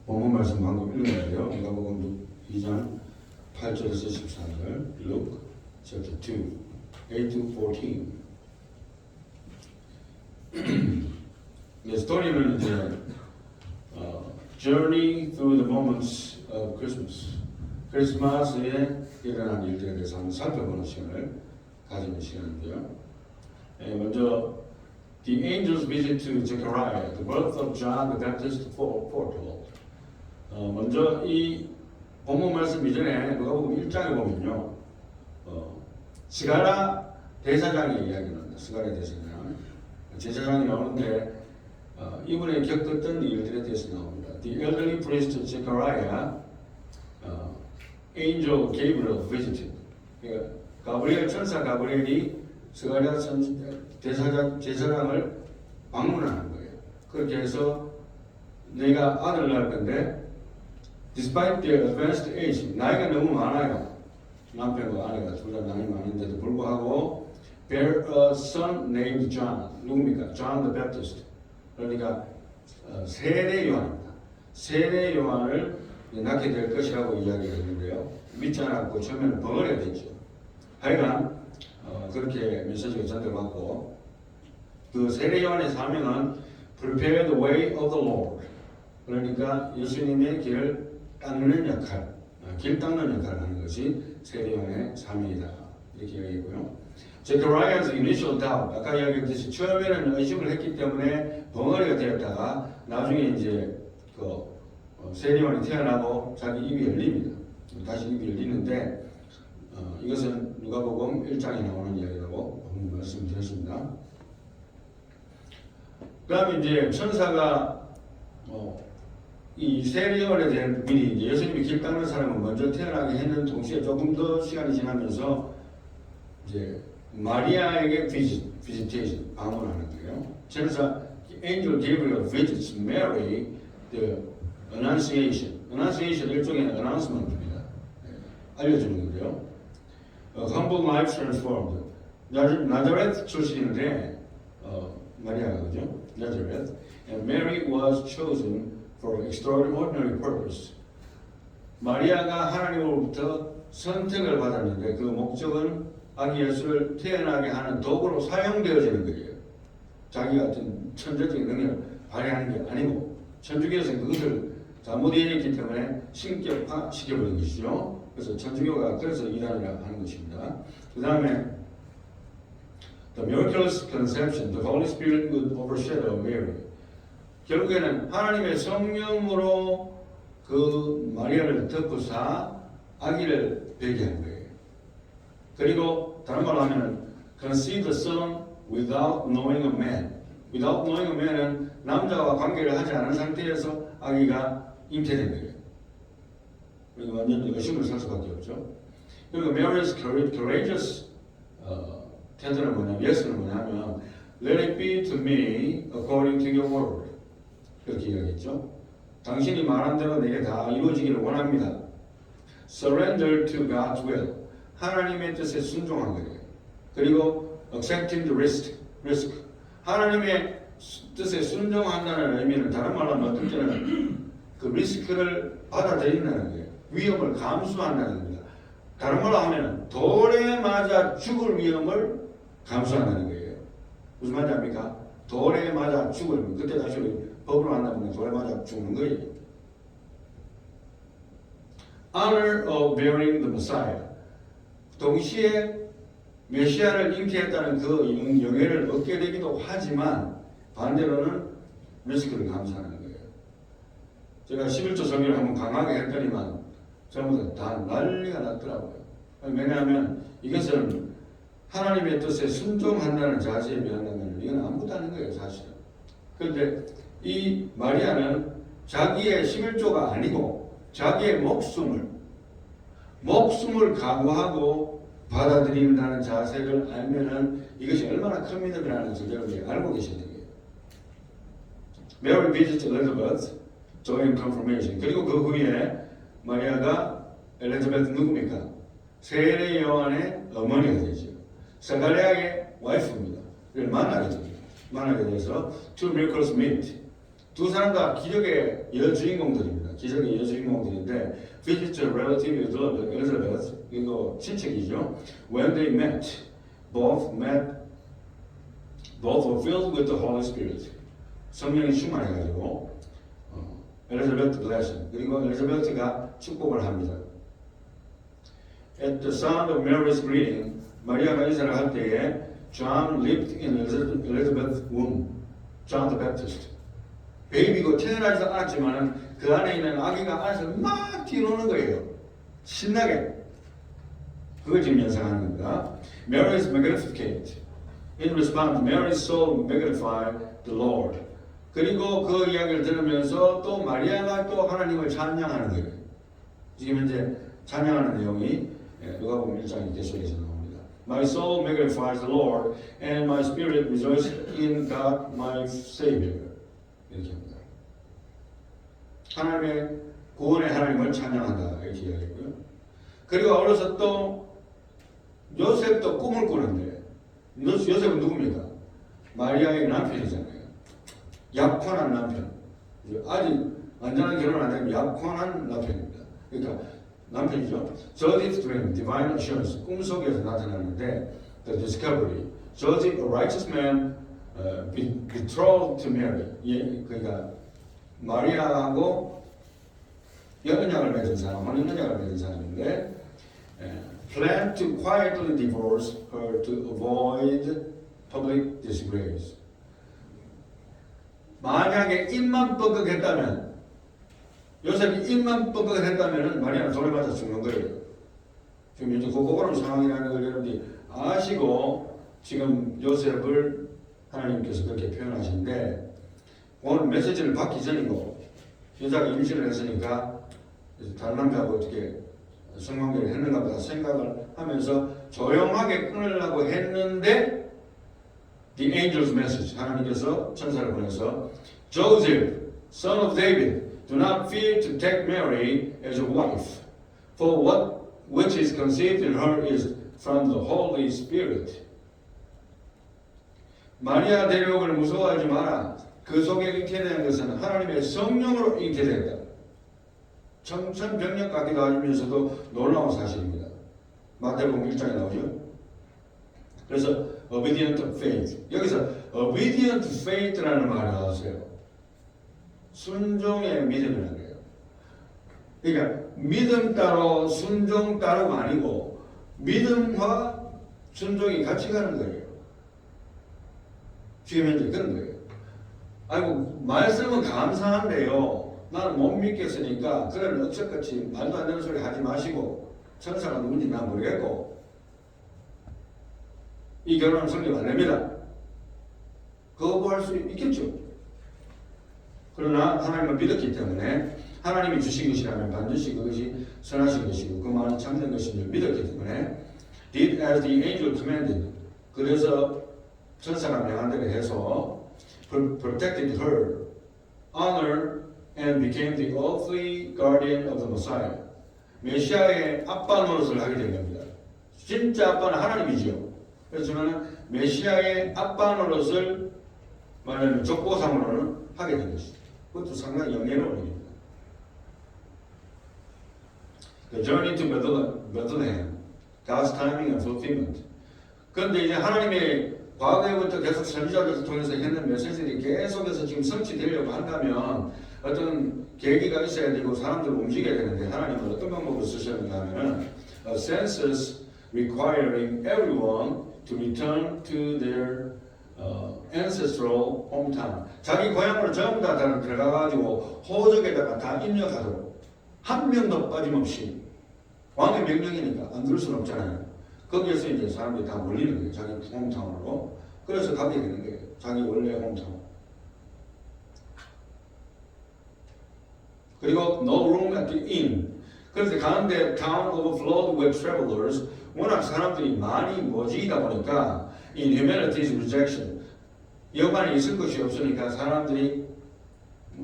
본문 말씀 방금 읽어야 돼요. 누가복음 2장 8절에서 13절. Luke chapter 2, 8 to 14. 네, 스토리는 이제 Journey through the moments of Christmas. 크리스마스에 일어난 일들에 대해서 한번 살펴보는 시간을 가지는 시간인데요. 먼저 The angel's visit to Zechariah, the birth of John the Baptist foretold. 먼저 이 본문 말씀 이전에 누가복음 1장에 보면요, 스가랴 대사장의 이야기가 나옵니다. 스가랴 대사장, 제사장이 나오는데 이분이 겪었던 일들에 대해서 나옵니다. The elderly priest Zechariah, angel Gabriel visited. 그러니까 가브리엘 천사 가브리엘이 스가랴 제사장을 방문하는 거예요. 그렇게 해서 내가 아들을 낳을 건데, despite their advanced age, 나이가 너무 많아요. 남편과 아내가 둘 다 나이 많은데도 불구하고 bear a son named John. 누굽니까? John the Baptist. 그러니까 세례 요한입니다. 세례 요한을 낳게 될 것이라고 이야기를 했는데요. 믿지 않았고 처음에는 벙어리가 됐죠. 하여간 그렇게 메시지가 전달받고, 그 세례 요한의 사명은 prepare the way of the Lord. 그러니까 예수님의 길을 닦는 역할, 길 닦는 역할을 하는 것이 세례 요한의 사명이다. 이렇게 이야기했고요. Zechariah's initial doubt, 아까 이야기했듯이 처음에는 의심을 했기 때문에 벙어리가 되었다가 나중에 이제 세례 요한이 태어나고 자기 입이 열립니다. 다시 입이 열리는데 이것은 누가복음 1장에 나오는 이야기라고 말씀드렸습니다. 그 다음에 이제 천사가 이 세례요한에 대한 미리 이제 예수님이 길 닦는 사람은 먼저 태어나게 했는 동시에 조금 더 시간이 지나면서 이제 마리아에게 visitation 방문하는 거예요. 천사 angel Gabriel visits Mary the annunciation. annunciation 일종의 announcement입니다. 알려주는 거죠. humble life transformed. 나자렛 출신인데 마리아가 그죠? 나자렛. And Mary was chosen for extraordinary purpose. 마리아가 하나님으로부터 선택을 받았는데 그 목적은 아기 예수를 태어나게 하는 도구로 사용되어지는 거예요. 자기가 어떤 천재적인 능력을 발휘하는 게 아니고 천주교에서는 그것을 잘못 이해했기 때문에 신격화시켜버린 것이죠. 그래서 천주교가 그래서 이단이라고 하는 것입니다. 그 다음에 The miraculous conception, the Holy Spirit would overshadow Mary. 결국에는 하나님의 성령으로 그 마리아를 덮고사 아기를 배게 한 거예요. 그리고 다른 말로 하면 conceive the son without knowing a man. without knowing a man은 남자와 관계를 하지 않은 상태에서 아기가 잉태된 거예요. 그러니까 완전히 의심을 살 수밖에 없죠. 그리고 Mary's courageous 태도는 뭐냐면, 예스는 뭐냐면 Let it be to me according to your word. 그렇게 이야기했죠. 당신이 말한 대로 내게 다 이루어지기를 원합니다. Surrender to God's will. 하나님의 뜻에 순종한 거예요. 그리고 accepting the risk. 하나님의 뜻에 순종한다는 의미는 다른 말로 하면 어떨 때는 그 리스크를 받아들인다는 거예요. 위험을 감수한다는 겁니다. 다른 말로 하면 돌에 맞아 죽을 위험을 감수한다는 거예요. 무슨 말인지 압니까? 돌에 맞아 죽을 위험. 그때 다시 법으로 한다면 돌에 맞아 죽는 거예요. Honor of bearing the Messiah. 동시에 메시아를 잉태했다는 그 영예를 얻게 되기도 하지만 반대로는 리스크를 감수하는 거예요. 제가 11조 설교를 한번 강하게 했더니만 전부 다 난리가 났더라고요. 왜냐하면 이것은 하나님의 뜻에 순종한다는 자세에 비한다면 이건 아무것도 아닌 거예요, 사실은. 그런데 이 마리아는 자기의 11조가 아니고 자기의 목숨을 각오하고 받아들인다는 자세를 알면은 이것이 얼마나 큰 믿음이라는 것을 여러분이 알고 계셔야 돼요. Mary visits Elizabeth during confirmation. 그리고 그 후에 마리아가 엘리자베트 누굽니까? 세례 요한의 어머니가 되죠. 스가랴의 와이프입니다. 그를 만나게 됩니다. 만나게 돼서 two miracles meet. 두 사람 다 기적의 여주인공들입니다. 기적의 여주인공들인데 visit a relative Elizabeth 이거 친척이죠. When they both were filled with the Holy Spirit. 성령이 충만해가지고 엘리자베트 blessing 그리고 엘리자베트가 축복을 합니다. At the sound of Mary's greeting, 마리아가 인사를 할 때에 John leaped in Elizabeth's womb. John the Baptist. 베이비고 태어나지도 않았지만 그 안에 있는 아기가 안에서 막 뛰노는 거예요. 신나게. 그걸 지금 연상하는 겁니다. Mary is magnificent. In response, Mary's soul magnified the Lord. 그리고 그 이야기를 들으면서 또 마리아가 또 하나님을 찬양하는 거예요. 지금 현재 찬양하는 내용이 누가복음 1장 계속해서 나옵니다. My soul magnifies the Lord, and my spirit rejoices in God my Savior. 이렇게 합니다. 하나님의 구원의 하나님을 찬양한다 이렇게 이야기했고요. 그리고 어려서 또 요셉도 꿈을 꾸는데 요셉은 누굽니까? 마리아의 남편이잖아요. 약혼한 남편. 아직 완전한 결혼 안 되면 약혼한 남편입니다. 그러니까 남편이죠. Joseph dream, divine assurance. 꿈속에서 나타나는데 the discovery. Joseph, a righteous man, betrothed to Mary. 그러니까 마리아하고 연약을 맺은 사람, 혼인 연약을 맺은 사람인데 planned to quietly divorce her to avoid public disgrace. 만약에 입만 뻐걱했다면 요셉이 입만 뻐걱했다면 마리아는 돌에 맞아 죽는 거예요. 지금 이제 고고고름 상황이라는 걸 여러분들이 아시고 지금 요셉을 하나님께서 그렇게 표현하시는데 오늘 메시지를 받기 전이고 여자가 임신을 했으니까 다른 남자하고 어떻게 성관계를 했는가 보다 생각을 하면서 조용하게 끊으려고 했는데 The angel's message 하나님께서 천사를 보내서 Joseph, son of David, do not fear to take Mary as a wife, for what which is conceived in her is from the Holy Spirit. 마리아 데려오기를 무서워하지 마라. 그 속에 잉태된 것은 하나님의 성령으로 잉태되었다. 청천벽력 같기도 하면서도 놀라운 사실입니다. 마태복음 1장에 나오죠. 그래서 obedient faith. 여기서 obedient faith라는 말을 나왔어요. 순종의 믿음이라는 거예요. 그러니까 믿음 따로 순종 따로가 아니고 믿음과 순종이 같이 가는 거예요. 지금 현재 그런 거예요. 아이고 말씀은 감사한데요. 나는 못 믿겠으니까 그런 억척같이 말도 안 되는 소리 하지 마시고 천사가 누군지 난 모르겠고 이 결혼은 성립 안 됩니다. 거부할 수 있겠죠. 그러나 하나님을 믿었기 때문에 하나님이 주신 것이라면 반드시 그것이 선하신 것이고 그 말이 참된 것인 줄 믿었기 때문에 did as the angel commanded. 그래서 천사가 명한 대로 해서 protected her, honored and became the earthly guardian of the Messiah. 메시아의 아빠 노릇을 하게 된 겁니다. 진짜 아빠는 하나님이지요. 그렇지만 메시아의 아빠 노릇을 말하자면 족보상으로는 하게 된 것이죠. 그것도 상당히 영예로운 일입니다. The journey to Bethlehem, God's timing and fulfillment. 그런데 이제 하나님의 과거에부터 계속 선지자들을 통해서 했는 메시지들이 계속해서 지금 성취되려고 한다면 어떤 계기가 있어야 되고 사람들을 움직여야 되는데 하나님은 어떤 방법을 쓰셨는가 하면은 a census requiring everyone to return to their ancestral hometown. 자기 고향으로 전부 다 들어가가지고 호적에다가 다 입력하도록 한 명도 빠짐없이 왕의 명령이니까 안 그럴 수는 없잖아요. 거기에서 이제 사람들이 다 몰리는 거예요. 자기 홈타운으로. 그래서 가게 되는 거예요. 자기 원래 홈타운. 그리고 no room at the inn. 그래서 가는데 town overflowed with travelers. 워낙 사람들이 많이 모이다 보니까 in humanity's rejection. 여관에 있을 것이 없으니까 사람들이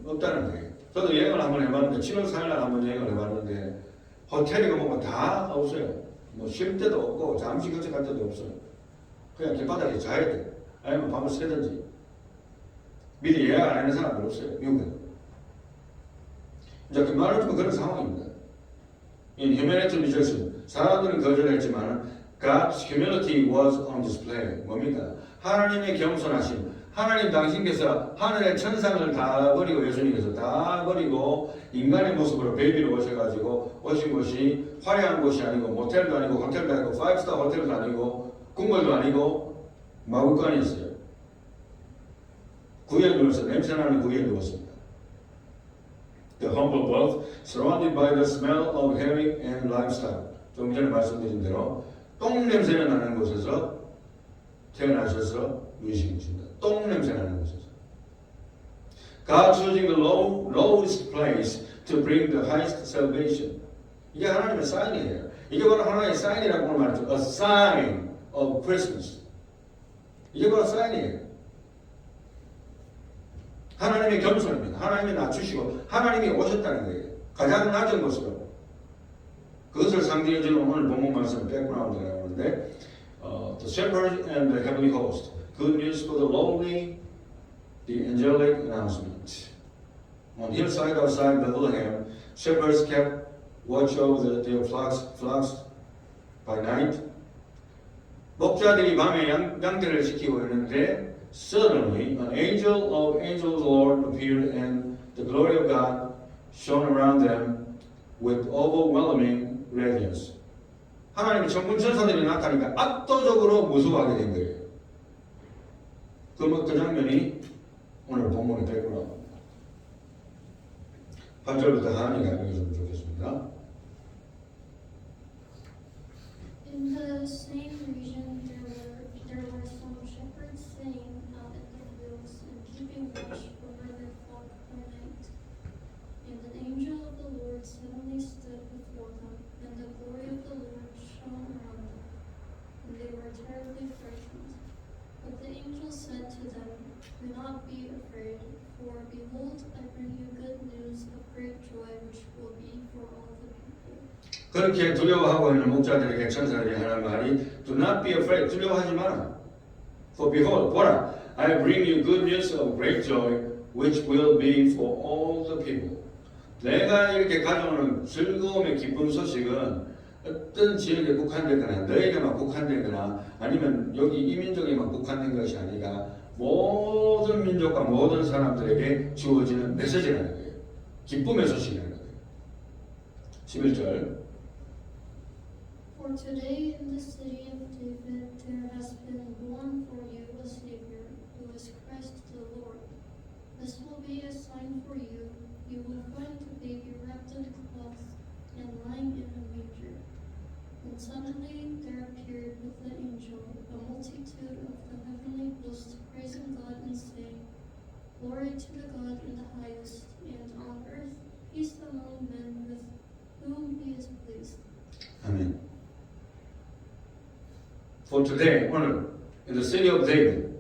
없다는 거예요. 저도 여행을 한번 해봤는데 7월 4일 날 한번 여행을 해봤는데 호텔에 가보면 다 없어요. 뭐 쉴 데도 없고 잠시 거쳐갈 데도 없어요. 그냥 길바닥에 자야 돼. 아니면 밤을 새든지. 미리 예약 안 하는 사람들 없어요. 미국에. 이제 그 말하자면 그런 상황입니다. In humanity rejection, 사람들은 거절했지만 God's humility was on display. 뭡니까? 하나님의 겸손하심. 하나님 당신께서 하늘의 천상을 다 버리고 예수님께서 다 버리고 인간의 모습으로 베이비로 오셔가지고 오신 곳이 화려한 곳이 아니고 모텔도 아니고 호텔도 아니고 5스타 호텔도 아니고 궁궐도 아니고 마구간이었어요. 구에 누워서 냄새나는 구에 누웠습니다. The humble birth surrounded by the smell of herring and livestock. 좀 전에 말씀드린 대로 똥 냄새가 나는 곳에서 태어나셔서 누이신 똥 냄새 나는 곳에서. God choosing the lowest place to bring the highest salvation. 이게 하나님의 사인이에요. 이게 바로 하나의 사인이라고 말했죠. A sign of Christmas. 이게 바로 사인이에요. 하나님의 겸손입니다. 하나님이 낮추시고 하나님이 오셨다는 거예요. 가장 낮은 곳으로. 그것을 상징해주는 오늘 본문 말씀 백그라운드가 나오는데 The shepherd and the heavenly host. Good news for the lowly, the angelic announcement. On hillside outside Bethlehem, shepherds kept watch over their flocks by night. 목자들이 밤에 양떼를 지키고 있는데 suddenly an angel of angels Lord appeared and the glory of God shone around them with overwhelming radiance. 하나님의 천군 천사들이 나타나니까 압도적으로 무서워하게 된 거예요. 그 장면이 오늘 본문의 백그라운드입니다. 8절부터 하나님이 읽어주면 좋겠습니다. In the same region there were some shepherds staying out in the fields and keeping watch over their flock by night. And an angel of the Lord suddenly stood before them, and the glory of the Lord shone around them, and they were terribly frightened. But the angel said to them, "Do not be afraid, for behold, I bring you good news of great joy, which will be for all the people." 그렇게 두려워하고 있는 목자들에게 천사들이 하는 말이 Do not be afraid. 두려워하지 마라. For behold, 보라, I bring you good news of great joy, which will be for all the people. 내가 이렇게 가져오는 즐거움의 기쁜 소식은 어떤 지역에 국한되거나 너에게만 국한되거나 아니면 여기 이민족에만 국한된 것이 아니라 모든 민족과 모든 사람들에게 주어지는 메시지라는 거예요. 기쁨의 소식이라는 거예요. 11절 For today in the city of David there has been born for you a Savior, who is Christ the Lord. This will be a sign for you. You will find the baby wrapped in cloths and lying in a manger. And suddenly there appeared with the angel a multitude of the heavenly hosts praising God and saying, Glory to the God in the highest, and on earth peace among men with whom he is pleased. 아멘. For today, 오늘, in the city of David,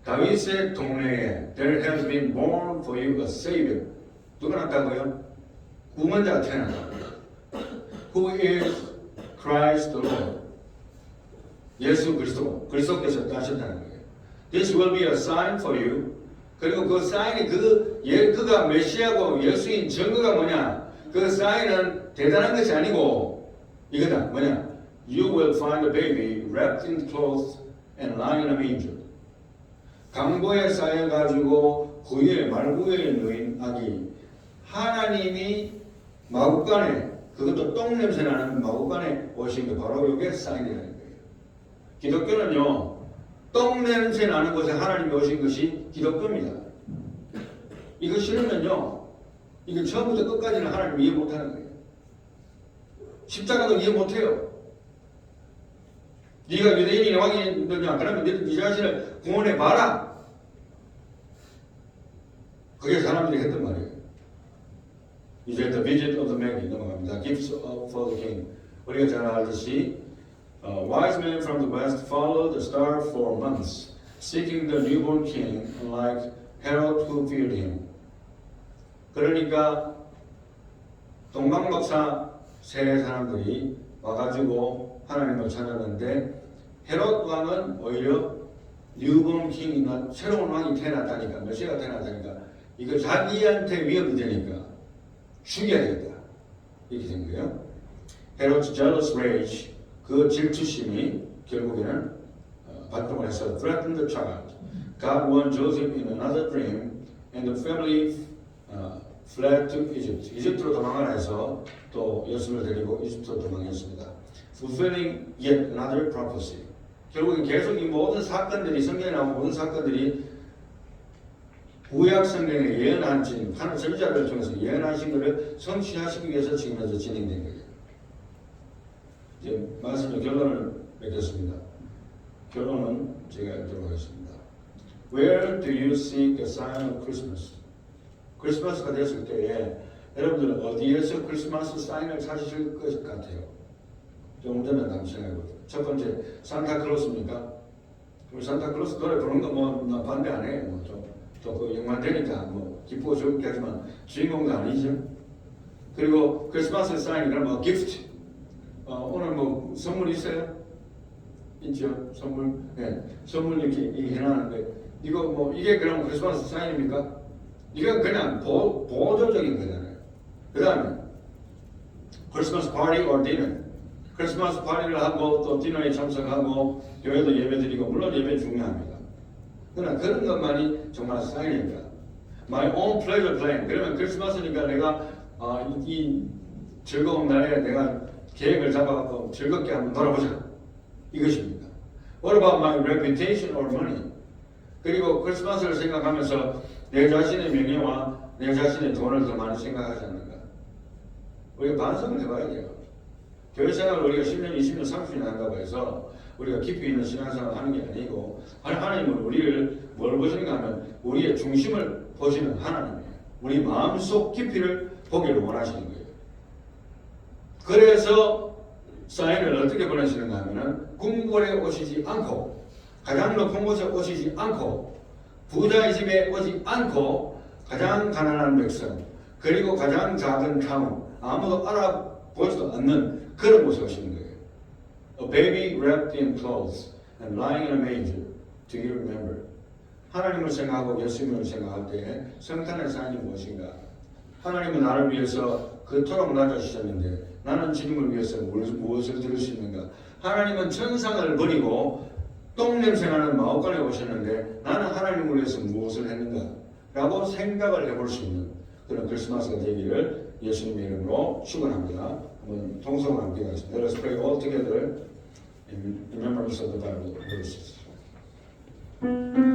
다윗의 동네에 there has been born for you a Savior. 누가 났다고요? 구원자가 태어났다. Who is Christ the Lord. 예수 그리스도, 그리스도께서 따셨다는 거예요. This will be a sign for you. 그리고 그 사인이 그가 메시아고 예수인 증거가 뭐냐? 그 사인은 대단한 것이 아니고 이거다. 뭐냐? You will find a baby wrapped in clothes and lying in a manger. 강보에 쌓여가지고 말구에 누인 아기. 하나님이 마구간에 그것도 똥 냄새 나는 마구간에 오신 게 바로 이게 사인이라는 거예요. 기독교는요, 똥 냄새 나는 곳에 하나님이 오신 것이 기독교입니다. 이거 싫으면요, 이거 처음부터 끝까지는 하나님 이해 못하는 거예요. 십자가도 이해 못해요. 네가 유대인이 왕이냐? 그러면 네 자신을 구원해 봐라. 그게 사람들이 했던 말이에요. 이제 the visit of the Magi 넘어갑니다. Gifts for the king. 우리가 잘 알듯이 wise men from the west followed the star for months, seeking the newborn king, like Herod who feared him. 그러니까 동방박사 세 사람들이 와가지고 하나님을 찾았는데 헤롯 왕은 오히려 뉴본 킹이 새로운 왕이 태어났다니까, 메시아가 태어났다니까, 이거 자기한테 위협이 되니까 죽여야 되겠다. 이렇게 된 거예요. Herod's jealous rage, 그 질투심이 결국에는 발동을 해서 threatened the child. God warned Joseph in another dream, and the family fled to Egypt. 이집트로 도망을 해서 또 예수를 데리고 이집트로 도망했습니다. Fulfilling yet another prophecy. 결국엔 계속 이 모든 사건들이 성경에 나온 모든 사건들이 구약 성경에 예언하신 하나님 선지자를 통해서 예언하신 것을 성취하시기 위해서 지금 현재 진행된 거예요. 이제 말씀의 결론을 맺겠습니다. 결론은 제가 읽도록 하겠습니다. Where do you seek a sign of Christmas? 크리스마스가 됐을 때에 여러분들은 어디에서 크리스마스 사인을 찾으실 것 같아요? 좀 전에 한번 생각해보세요. 첫 번째, 산타클로스입니까? 산타클로스 노래 부르는 거 뭐 반대 안 해요. 또그 영광되니까 뭐 기쁘고 좋게 하지만 주인공도 아니죠. 그리고 크리스마스 사인 그러면 기프트. 오늘 뭐 선물 있어요? 있죠. 선물. 네. 선물 이렇게 해놨는데 이거 뭐 이게 그럼 크리스마스 사인입니까? 이건 그냥 보조적인 거잖아요. 그 다음에 크리스마스 파티 or dinner. 크리스마스 파티를 하고 또 디너에 참석하고 교회도 예배드리고 물론 예배 중요합니다. 그러나 그런 것만이 정말 사인입니다. My own pleasure plan. 그러면 크리스마스니까 내가 이 즐거운 날에 내가 계획을 잡아갖고 즐겁게 한번 놀아보자. 이것입니다. What about my reputation or money? 그리고 크리스마스를 생각하면서 내 자신의 명예와 내 자신의 돈을 더 많이 생각하지 않는가? 우리가 반성을 해봐야 돼요. 교회 생활을 우리가 10년, 20년, 30년 한다고 해서 우리가 깊이 있는 신앙생활을 하는 게 아니고 하나님은 우리를 뭘 보시는가 하면 우리의 중심을 보시는 하나님이에요. 우리 마음속 깊이를 보기를 원하시는 거예요. 그래서 사인을 어떻게 보내시는가 하면 궁궐에 오시지 않고 가장 높은 곳에 오시지 않고 부자의 집에 오지 않고 가장 가난한 백성 그리고 가장 작은 타운 아무도 알아보지도 않는 그런 곳에 오시는 거예요. A baby wrapped in clothes and lying in a manger. Do you remember? 하나님을 생각하고 예수님을 생각할 때 성탄의 사인이 무엇인가? 하나님은 나를 위해서 그토록 낮아지셨는데 나는 주님을 위해서 무엇을 들을 수 있는가? 하나님은 천상을 버리고 똥냄새나는 마옥간에 오셨는데 나는 하나님을 위해서 무엇을 했는가? 라고 생각을 해볼 수 있는 그런 크리스마스가 되기를 예수님의 이름으로 축원합니다. 한번 통성을 함께 하겠습니다. Let us pray all together in remembrance of the Bible verses.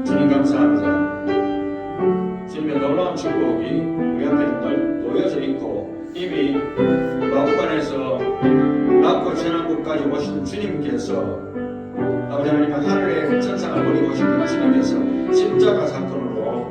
주님 감사합니다. 주님의 놀라운 축복이 우리 앞에 놓여져 있고 이미 마국간에서 낮고 천왕국까지 오신 주님께서 아버지 하나님 하늘의 천상을 버리고 오신 주님께서 십자가 사건으로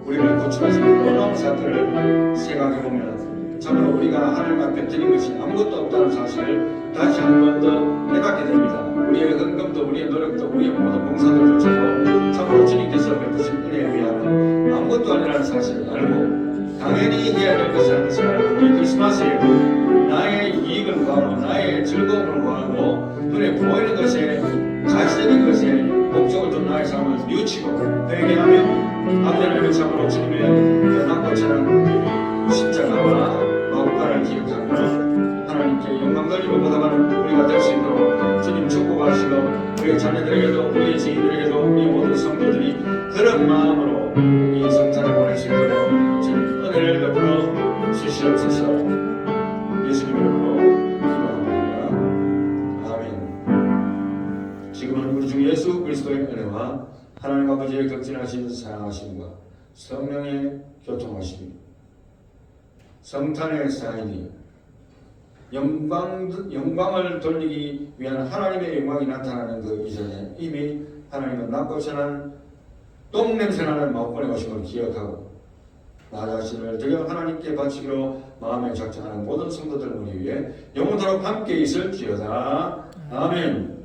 우리를 구출하시는 놀라운 사건을 생각해보면 참으로 우리가 하나님 앞에 드린 것이 아무것도 없다는 사실을 다시 한 번 더 깨닫게 됩니다. 우리의 헌금도 우리의 노력도 우리의 모든 봉사들조차도 참으로 주님께서 베푸신 은혜에 의하면 아무것도 아니라는 사실을 알고 당연히 해야 될 것을 하는 것을 알고 이 크리스마스에 나의 이익을 구하고 나의 즐거움을 구하고 눈에 보이는 것에 가시적인 것에 목적을 둔 나의 삶을 뉘우치고 회개하며 아버지 하나님의 참으로 주님의 연합과처럼 십자가와 마국간을 기억하며 하나님께 영광 돌리고 보답하는 우리가 될 수 있도록 주님 축복하시고 우리 자녀들에게도 우리 지인들에게도 우리 모든 성도들이 그런 마음으로 이 성탄을 보낼 수 있도록 주님 은혜를 베풀어 주시옵소서. 예수님 이름으로 기도합니다. 아멘. 지금은 우리 주 예수 그리스도의 은혜와 하나님 아버지의 극진하신 사랑하심과 성령의 교통하심 성탄의 사인이 영광을 돌리기 위한 하나님의 영광이 나타나는 그 이전에 이미 하나님은 낮고 천한 똥냄새나는 마옥간에 오신 걸 기억하고 나 자신을 드려 하나님께 바치기로 마음에 작정하는 모든 성도들 우리 위해 영원토록 함께 있을지어다. 아멘.